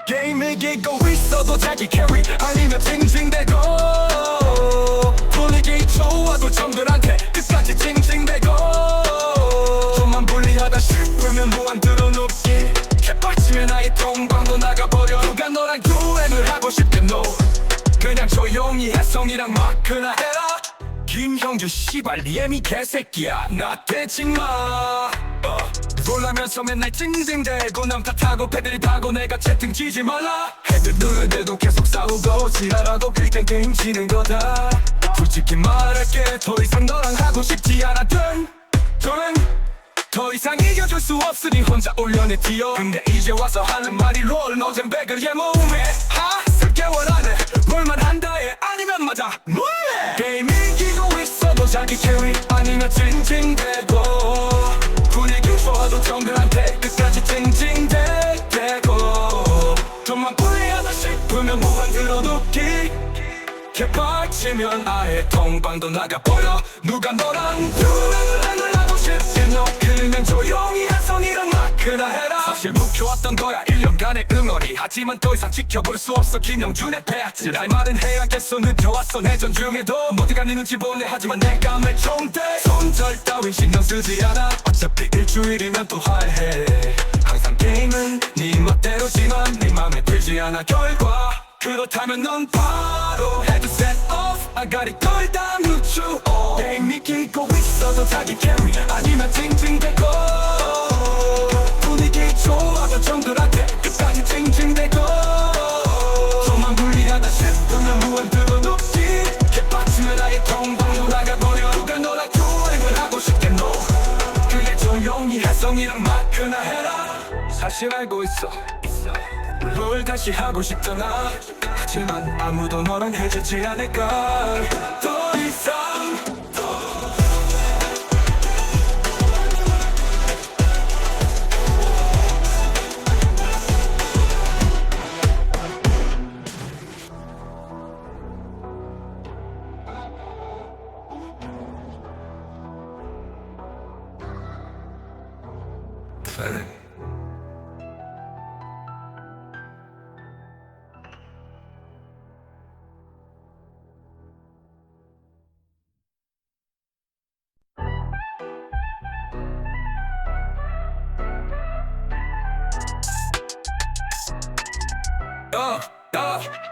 S1: 게임을 이기고 있어도 자기 캐리 아니면 징징대고 분위기 좋아도 정들한테 끝까지 징징대고 좀만 불리하다 싶으면 무한 들어눕기 개빡치면 아예 통방도 나가버려 누가 너랑 듀엣을 하고 싶겠노 그냥 조용히 혜성이랑 마크나 해라 김형주 씨발 리엠이 개새끼야 나 대지마 놀라면서 맨날 찡찡대고 남 탓하고 패드립하고 내가 채팅 치지 말라 헤드들대도 계속 싸우고 지랄하고 그땐 게임 지는 거다 솔직히 말할게 더 이상 너랑 하고 싶지 않았던 더 이상 이겨줄 수 없으니 혼자 올려내 뛰어 근데 이제 와서 하는 말이 롤 노잼 백을 몸에 쓸 개월 안에 롤만 한다 해 아니면 맞아 뭐해 게임 이기고 있어도 자기 캐리 아니면 징징대고 분위기 좋아도 정글한테 끝까지 징징대고 좀만 불리하다 싶으면 무한 들어눕기 개빡치면 아예 통방도 나가버려 누가 너랑 듀엣을 하고 싶겠노 그냥 조용히 혜성이랑 마크나 해라 사실 묵혀왔던 거야 1년간의 응어리 하지만 더 이상 지켜볼 수 없어 김영준의 패아찔 할 말은 해야겠어 늦어왔어 내전 중에도 모두가 네 눈치 보네 하지만 내가 매총대 손절 따윈 신경 쓰지 않아 어차피 일주일이면 또 화해 항상 게임은 네 멋대로지만 네 맘에 들지 않아 결과 그렇다면 넌 바로 헤드셋 off 아가리 덜다 누추 게임 이기고 있어도 자기 캐리 아니면 징징대고 분위기 좋아도 정들한테 끝까지 징징대고 좀만 불리하다 싶으면 무한 들어눕기 개빡치면 아예 통방도 나가버려 누가 너랑 듀엣을 하고 싶겠노 그게 조용히 혜성이랑 마크나 해라 사실 알고 있어 롤 다시 하고 싶잖아 하지만 아무도 너랑 해주지 않을까 더 이상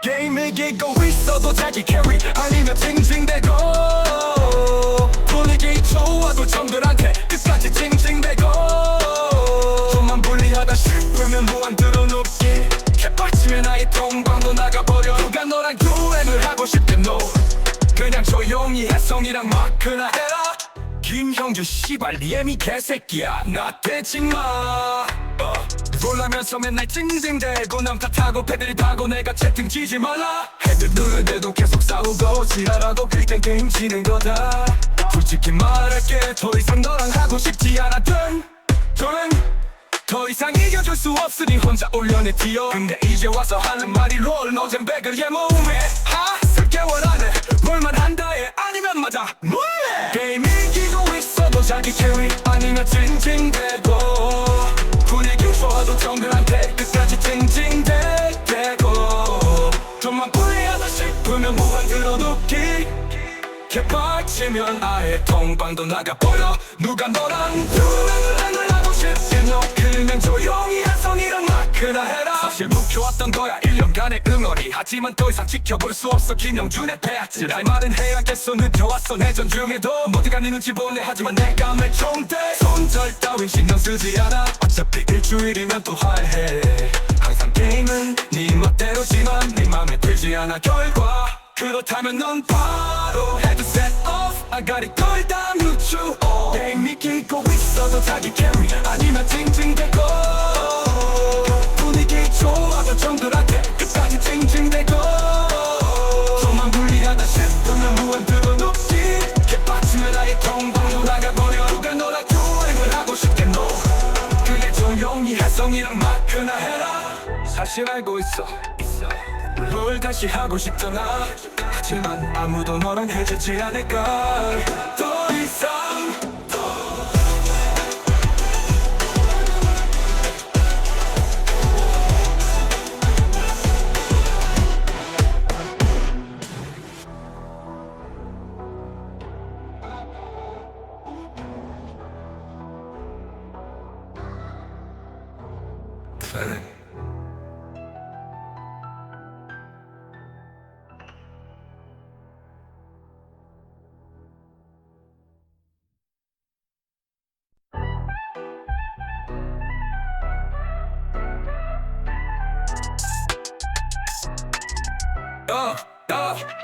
S1: 게임을 이기고 있어도 자기 캐리 아니면 징징대고 분위기 좋아도 정들한테 끝까지 징징대고 좀만 불리하다 싶으면 무한대로 눕기 개빡치면 아예 동방도 나가버려 누가 너랑 유행을 하고 싶겠노 그냥 조용히 해성이랑 마크나 해라 김형주 씨발 니엠이 개새끼야 나 대지마 놀라면서 맨날 징징대고 남 탓하고 패들이 타고 내가 채팅 치지 말라 헤드 누르는데도 계속 싸우고 지랄하고 그땐 게임 지는 거다 솔직히 말할게 더 이상 너랑 하고 싶지 않았던 조용 더 이상 이겨줄 수 없으니 혼자 올려내 뛰어 근데 이제 와서 하는 말이 롤 노잼 배그의 몸에 쓸 개월안에 뭘만 한다 해 아니면 맞아 뭐해 게임 이기고 있어도 자기 캐리 아니면 징징대고 분위기 좋아도 정글한테 끝까지 징징대고 좀만 불리하다 싶으면 무한 들어눕기 개빡치면 아예 동방도 나가버려 누가 너랑 유행을 하고 싶겠노 그냥 조용히 해성이랑 마크나 해라 사실 묵혀왔던 거야 1년간의 응어리 하지만 더 이상 지켜볼 수 없어 김영준의 패아트 할 말은 해야겠어 늦어왔어 내전 중에도 모두가 네 눈치 보네 하지만 내가 매총대 손절 따윈 신경 쓰지 않아 어차피 일주일이면 또 화해 항상 게임은 네 멋대로지만 네 맘에 들지 않아 결과 그렇다면 넌 바로 헤드셋 off 아가리 걸다 누추 게임 이기고 있어도 자기 캐리 아니면 징징대고 분위기 좋아도 정들한테 끝까지 징징대고 좀만 불리하다 싶으면 무한 들어눕기 개빡치면 아예 동방도 나가버려 누가 너랑 유행을 하고 싶겠노 그게 조용히 해성이랑 마크나 해라 사실 알고 있어 롤 다시 하고 싶잖아 하지만 아무도 너랑 해주지 않을까 더 이상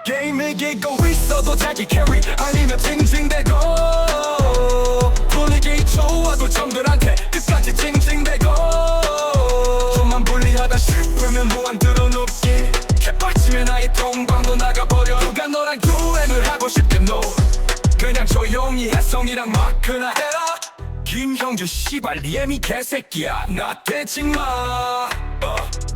S1: 게임을 이기고 있어도 자기 캐리 아니면 징징대고 분위기 좋아도 정들한테 끝까지 징징대고 좀만 불리하다 싶으면 무한 들어눕기 개빡치면 아예 동방도 나가버려 누가 너랑 유행을 하고 싶겠노 그냥 조용히 해성이랑 마크나 해라 김형주 씨발 니엠이 개새끼야 나 대지마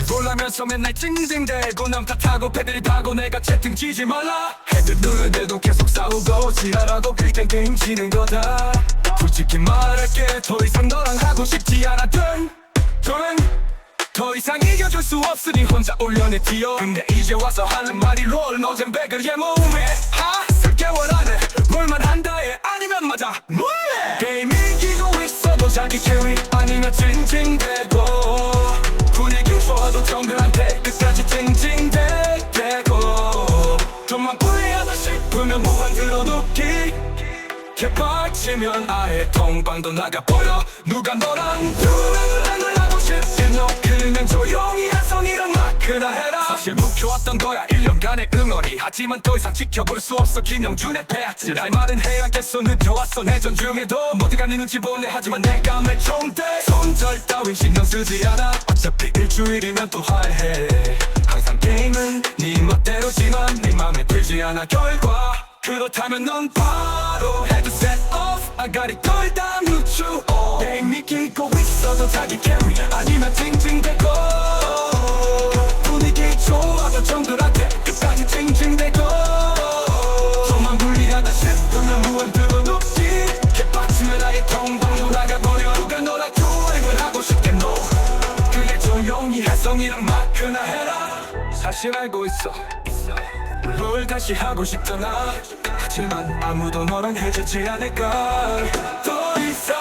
S1: 놀라면서 맨날 징징대고 남 탓하고 패들이 타고 내가 채팅 치지 말라 헤드 누르는데도 계속 싸우고 지랄하고 그땐 게임 지는 거다 솔직히 말할게 더 이상 너랑 하고 싶지 않았던 조용 더 이상 이겨줄 수 없으니 혼자 올려내 뛰어 근데 이제 와서 하는 말이 롤 노잼 배그의 몸에 쓸 개월 안에 뭘만 한다 해 아니면 맞아 뭐해 게임 이기고 있어도 자기 캐리 아니면 징징대고 분위기 좋아도 정글한테 끝까지 징징대고 좀만 불리하다 싶으면 무한 들어눕기 개빡치면 아예 동방도 나가버려 누가 너랑 유행을 하고 싶겠노 그냥 조용히 해성이랑 마크나 해라 사실 묵혀왔던 거야 1년간의 응어리 하지만 더 이상 지켜볼 수 없어 김영준의 패아트 할 말은 해야겠어 늦어왔어 내전 중에도 모두가 네 눈치 보네 하지만 내가 매총대 손절 따윈 신경 쓰지 않아 어차피 일주일이면 또 화해 항상 게임은 네 멋대로지만 네 맘에 들지 않아 결과 그렇다면 넌 바로 헤드셋 off 아가리 걸다 누추 게임 이기고 있어도 자기 캐리 아니면 징징대고 분위기 좋아도 정들한테 끝까지 징징대고 좀만 불리하다 싶으면 무한 들어눕기 개빡치면 아예 동방도 나가버려 누가 너랑 유행을 하고 싶겠노 그게 조용히 해성이랑 마크나 해라 사실 알고 있어 롤 다시 하고 싶잖아 하지만 아무도 너랑 해주지 않을까 더 이상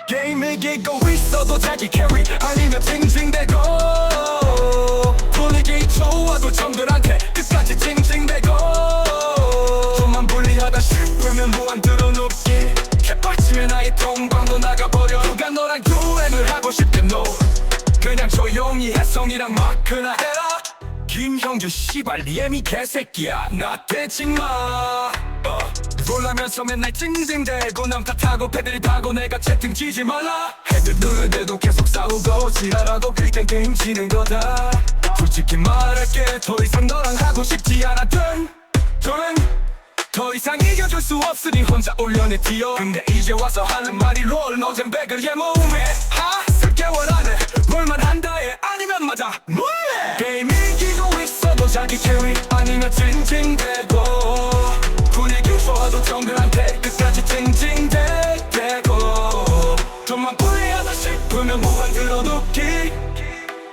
S1: 게임을 이기고 있어도 자기 캐리 아니면 징징대고 분위기 좋아도 정들한테 끝까지 징징대고 좀만 불리하다 싶으면 무한 들어눕기 개빡치면 아예 통방도 나가버려 누가 너랑 유행을 하고 싶겠노 그냥 조용히 혜성이랑 마크나 해라 김형주 씨발 리엠이 개새끼야 나 대칭마 놀라면서 맨날 찡찡대고 남 탓하고 패들이 파고 내가 채팅 치지 말라 애들 누르대도 계속 싸우고 지랄하고 그땐 게임 지는 거다 솔직히 말할게 더 이상 너랑 하고 싶지 않았던 저는 더 이상 이겨줄 수 없으니 혼자 올려내 뛰어 근데 이제 와서 하는 말이 롤 너젠 백을 예모음해 하? 개월안에 뭘만 한다해 아니면 맞아 뭐해 게임 이기고 있어도 자기 캐리 아니면 찡찡대고 분위기 좋아도 정글한테 끝까지 찡찡대고 좀만 불리하다 싶으면 무한 들어눕기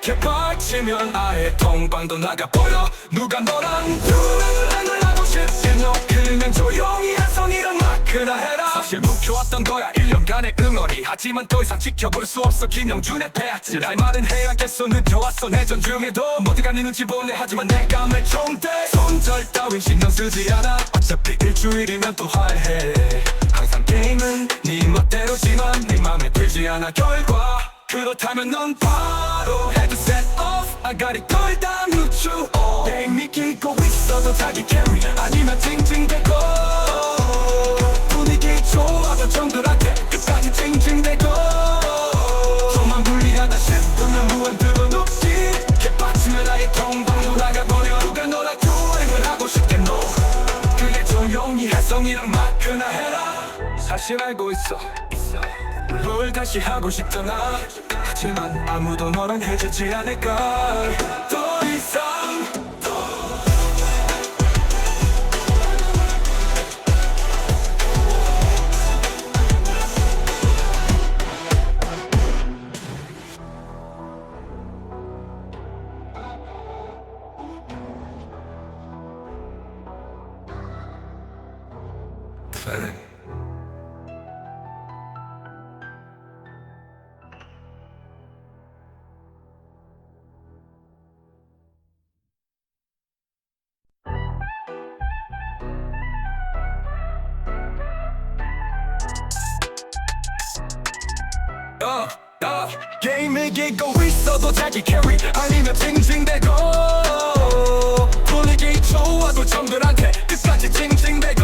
S1: 개빡치면 아예 통방도 나가버려 누가 너랑 유행을 하고 싶겠노 그냥 조용히 혜성이랑 마크나 해라 사실 묵혀왔던 거야 1년간의 응어리 하지만 더 이상 지켜볼 수 없어 김영준의 패아치 할 말은 해야겠어 늦어왔어 내전 중에도 모두가 네 눈치 보네 하지만 내가 매총대 손절 따윈 신경 쓰지 않아 어차피 일주일이면 또 화해 항상 게임은 네 멋대로지만 네 맘에 들지 않아 결과 그렇다면 넌 바로 헤드셋 off 아가리 걸다 누추어 게임이 끼고 있어도 자기 캐리 아니면 찡찡대고 분위기 좋아도 정들한테 끝까지 찡찡대고 좀만 불리하다 싶으면 무한 들어눕기 개빡치면 아예 통방도 나가버려 누가 너랑 유행을 하고 싶겠노 그게 조용히 혜성이랑 마크나 해라 사실 알고 있어 롤 다시 하고 싶잖아 하지만 아무도 너랑 해주지 않을까 더 이상 게임을 이기고 있어도 자기 캐리 아니면 징징대고 분위기 좋아도 정들한테 끝까지 징징대고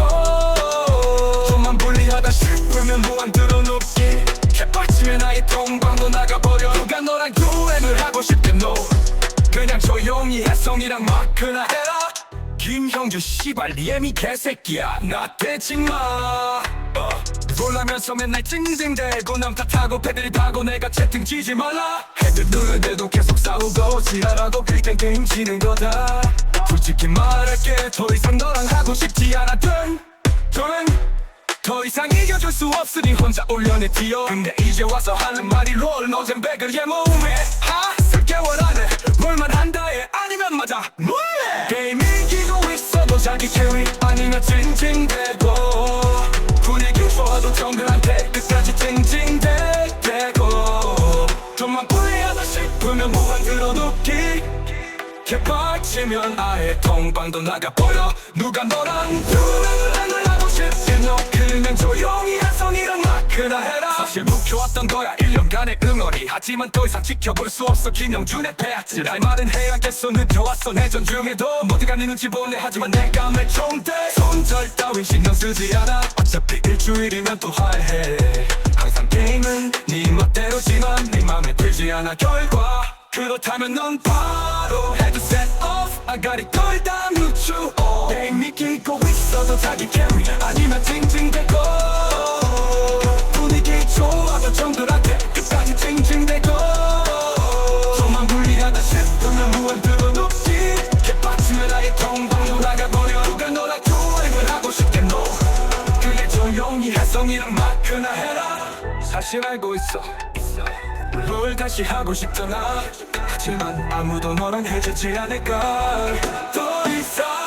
S1: 좀만 불리하다 싶으면 무한 들어눕기 개빡치면 아예 통방도 나가버려 누가 너랑 유행을 하고 싶겠노 그냥 조용히 혜성이랑 마크나 해라 김형주 씨발 리엠이 개새끼야 나 대칭마 놀라면서 맨날 찡찡대고 남 탓하고 패들이 파고 내가 채팅 치지 말라 애들 누르대도 계속 싸우고 지랄하고 그땐 게임 지는 거다 솔직히 말할게 더 이상 너랑 하고 싶지 않았던 저는 더 이상 이겨줄 수 없으니 혼자 올려내 뛰어 근데 이제 와서 하는 말이 롤 너젠 백을 예모음해 하? 개월 안에 뭘만 한다해 아니면 맞아 뭐해 게임 이기고 있어도 자기 캐리 아니면 찡찡대고 분위기 좋아도 정글한테 끝까지 찡찡대고 좀만 불리하다 싶으면 무한 들어눕기 개빡치면 아예 통방도 나가버려 누가 너랑 유행을 하고 싶겠노 그냥 조용히 혜성이랑 마크나 해라 사실 묵혀왔던 거야 1년간의 응어리 하지만 더 이상 지켜볼 수 없어 김영준의 패아치 할 말은 해야겠어 늦어왔어 내전 중에도 모두가 네 눈치 보네 하지만 내가 매총대 손절 따윈 신경 쓰지 않아 어차피 일주일이면 또 화해 항상 게임은 네 멋대로지만 네 맘에 들지 않아 결과 그렇다면 넌 바로 헤드셋 off 아가리 걸다 누추어 게임이 끼고 있어도 자기 캐리 아니면 찡찡대고 분위기 좋아도 정들한테 끝까지 찡찡대고 좀만 불리하다 싶으면 무한 들어눕기 개빡치면 아예 통방도 나가버려 누가 너랑 유행을 싶게 너 그게 조용히 혜성이랑 마크나 해라. 사실 알고 있어 뭘 다시 하고 싶잖아. 하지만 아무도 너랑 해주지 않을까. 더 이상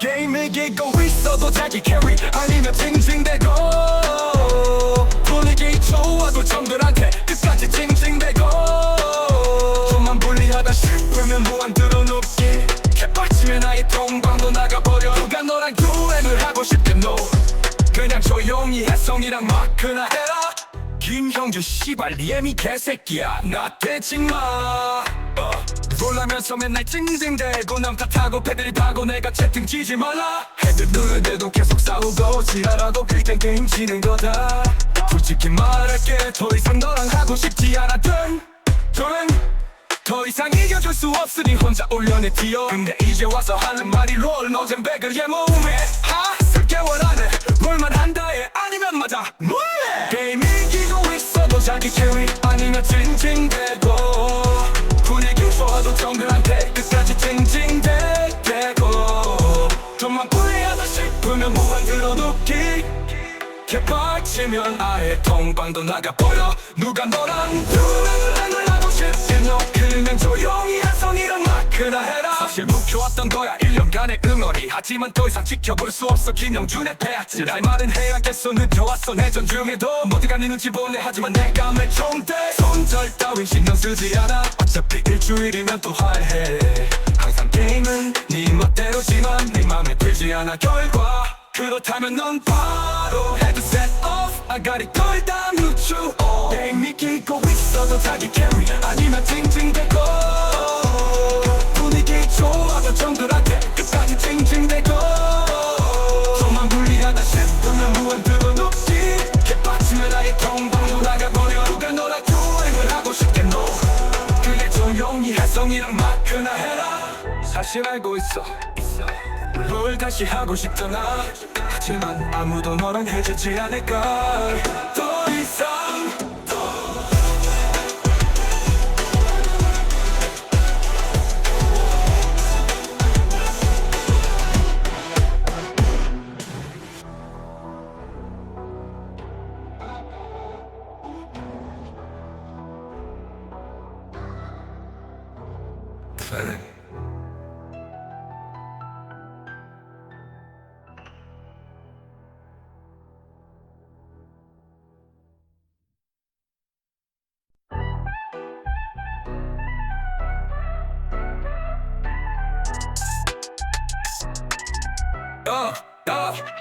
S1: 게임을 이기고 있어도 자기 캐리 아니면 징징대고 분위기 좋아도 점들한테 끝까지 징징대고 좀만 불리하다 싶으면 무한대로 눕기 개빡치면 아예 통방도 나가버려. 누가 너랑 듀엣을 하고 싶겠노. 그냥 조용히 혜성이랑 마크나 해라. 김형주 씨발 리엠이 개새끼야 나 대지마. 놀라면서 맨날 찡찡대고 남 탓하고 패드립하고 내가 채팅 치지 말라 해도 계속 싸우고 지랄하고 그땐 게임 지는 거다. 솔직히 말할게 더 이상 너랑 하고 싶지 않았던 더 이상 이겨줄 수 없으니 혼자 올려내 뛰어. 근데 이제 와서 하는 말이 롤 노잼 백을 몸에 쓸 개월 안에 롤만 한다 해 아니면 맞아 뭐해. 게임 이기고 있어도 자기 캐리 아니면 찡찡대고 분위기 좋아도 정글한테 끝까지 찡찡대고 좀만 불리하다 싶으면 무한대로 눕기 개빡치면 아예 통방도 나가버려. 누가 너랑 듀엣을 하고 싶겠노. 그냥 조용히 혜성이랑 마크나 해라. 사실 묵혀왔던 거야 1년간의 응어리. 하지만 더 이상 지켜볼 수 없어 김영준의 패악질. 할 말은 해야겠어 늦어왔어 내전 중에도 모두가 네 눈치 보네. 하지만 내가 매총대 손절 따윈 신경 쓰지 않아. 어차피 일주일이면 또 화해. 항상 게임은 네 멋대로지만 네 맘에 들지 않아 결과. 그렇다면 넌 바로 헤드셋 off 아가리 덜다 누추. 게임 이기고 있어도 자기 캐리 아니면 징징대고 분위기 좋아도 정들한테 끝까지 징징대고 좀만 불리하다 싶으면 무한대로 눕기 개빡치면 아예 통방도 나가버려. 누가 너랑 듀엣을 하고 싶겠노. 그게 조용히 혜성이랑 마크나 해라. 사실 알고 있어 뭘 다시 하고 싶잖아. 하지만 아무도 너랑 해주지 않을까. 더 이상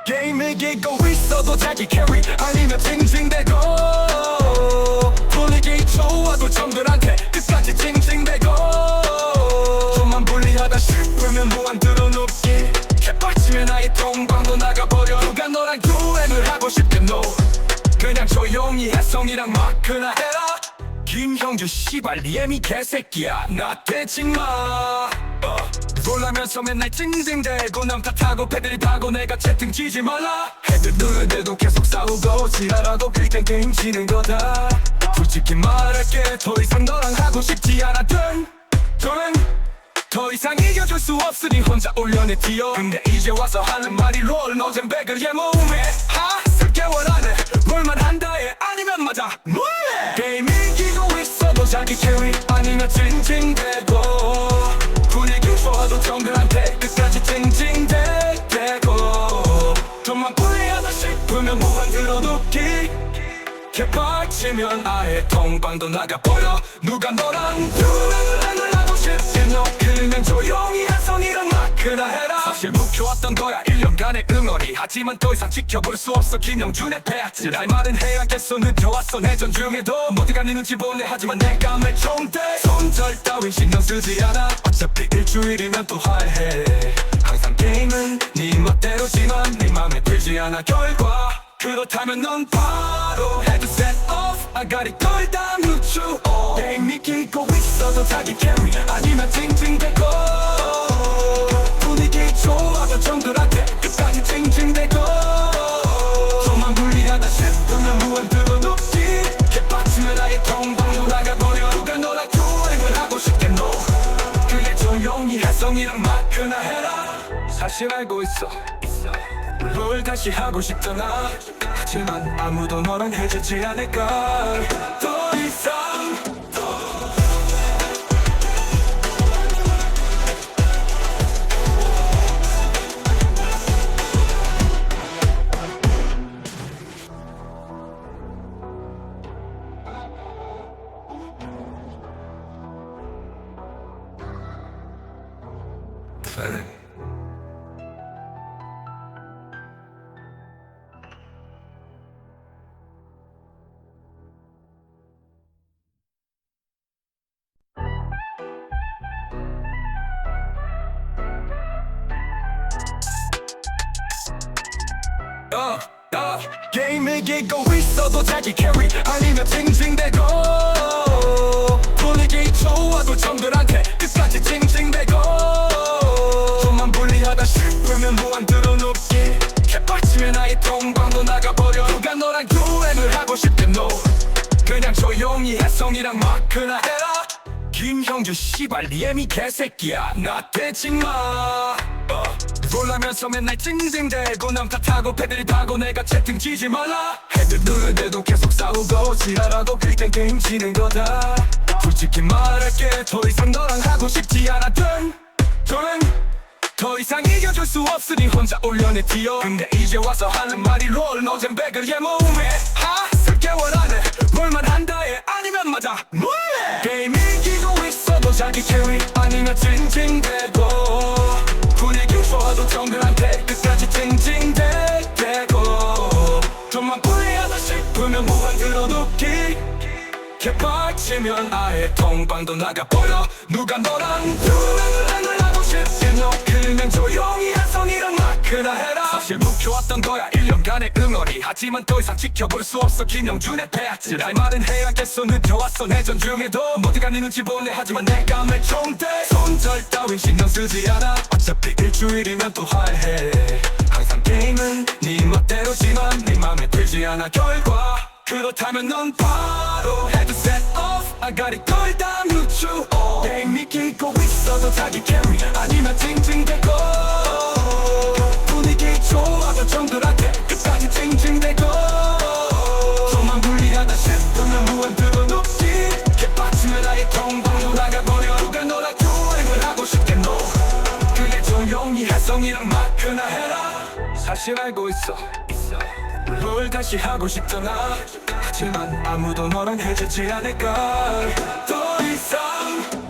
S1: 게임을 이기고 있어도 자기 캐리 아니면 징징대고 분위기 좋아도 정들한테 끝까지 징징대고 좀만 불리하다 싶으면 무한대로 눕기 개빡치면 아예 통방도 나가버려. 누가 너랑 듀엣을 하고 싶겠노. 그냥 조용히 혜성이랑 마크나 해라. 김형주 씨발 리엠이 개새끼야 나 대지마. 놀라면서 맨날 찡찡대고 남 탓하고 패드립하고 내가 채팅 치지 말라 해도 계속 싸우고 지랄하고 그땐 게임 지는 거다. 솔직히 말할게 더 이상 너랑 하고 싶지 않았던 더 이상 이겨줄 수 없으니 혼자 올려내 뛰어. 근데 이제 와서 하는 말이 롤 노잼 백을 몸에 쓸 개월 안에 롤만 한다 해 아니면 맞아 뭐해. 게임 이기고 있어도 자기 캐리 아니면 찡찡대고 분위기 좋아도 정글한테 끝까지 찡찡대고 좀만 불리하다 싶으면 무한대로 눕기 개빡치면 아예 통방도 나가버려. 누가 너랑 듀엣을 하고 싶 싶게 너 그냥 조용히 혜성이란 마크나 해라. 사실 묵혀왔던 거야 1년간의 응어리. 하지만 더 이상 지켜볼 수 없어 김영준의 패치. 할 말은 해야겠어 늦어왔어 내전 중에도 모두가 네 눈치 보네. 하지만 내가 매총대 손절 따윈 신경 쓰지 않아. 어차피 일주일이면 또 화해. 항상 게임은 네 멋대로지만 네 맘에 들지 않아 결과. 그렇다면 넌 바로 헤드셋 off. 아가리 걸다 누추어. 게임 이기고 있어도 자기 캐리 아니면 징징대고. 분위기 좋아서 정들한테 끝까지 징징대고. 좀만 불리하다 싶으면 무한대로 높지. 개빡치면 아예 통방으로 나가버려. 누가 너랑 투행을 하고 싶겠노. 그게 조용히 혜성이랑 마크나 해라. 사실 알고 있어 롤 다시 하고 싶잖아. 하지만 아무도 너랑 해주지 않을까. 더 이상 게임을 이기고 있어도 자기 캐리 아니면 징징대고. 분위기 좋아도 정들한테 끝까지 징징대고. 좀만 불리하다 싶으면 무한대로 높게. 개빡치면 아예 통방도 나가버려. 누가 너랑 유행을 하고 싶겠노. 그냥 조용히 혜성이랑 마크나 해라. 김형규 씨발 리엠이 개새끼야 나 대지마. 놀라면서 맨날 징징대고 남 탓하고 패드립하고 내가 채팅 치지 말라. 헤드 누르는데도 계속 싸우고 지랄하고 그땐 게임 지는 거다. 솔직히 말할게 더 이상 너랑 하고 싶지 않아. 더 이상 이겨줄 수 없으니 혼자 올려내 뛰어. 근데 이제 와서 하는 말이 롤 노잼 배그의 몸에 하 개월안에 뭘만 한다 해 아니면 맞아 뭐해. 게임 이기고 있어도 자기 캐리 아니면 징징대고. 분위기 좋아도 정글한테 끝까지 징징대고. 좀만 불리하다 싶으면 무한대로 높기. 개빡치면 아예 통방도 나가버려. 누가 너랑 유행을 하고 싶겠노. 그냥 조용히 혜성이랑 마크나 해라. 사실 묵혀왔던 거야 1년간의 응어리. 하지만 더 이상 지켜볼 수 없어 김영준의 패치. 할 말은 해야겠어 늦어왔어 내전 중에도 모두가 네 눈치 보네. 하지만 내가 매총대 손절 따윈 신경 쓰지 않아. 어차피 일주일이면 또 화해. 항상 게임은 네 멋대로지만 네 맘에 들지 않아 결과. 그렇다면 넌 바로 헤드셋 off. 아가리 걸다 누추어. 게임 이기고 있어도 자기 캐리 아니면 징징대고. 분위기 좋아도 정들한테 끝까지 징징대고. 좀만 불리하다 싶으면 무한대로 높지. 개빡치면 아예 통방으로 나가버려. 누가 너랑 유행을 하고 싶겠노. 그게 조용히 혜성이랑 마크나 해라. 사실 알고 있어 롤 다시 하고 싶잖아. 하지만 아무도 너랑 해주지 않을까. 더 이상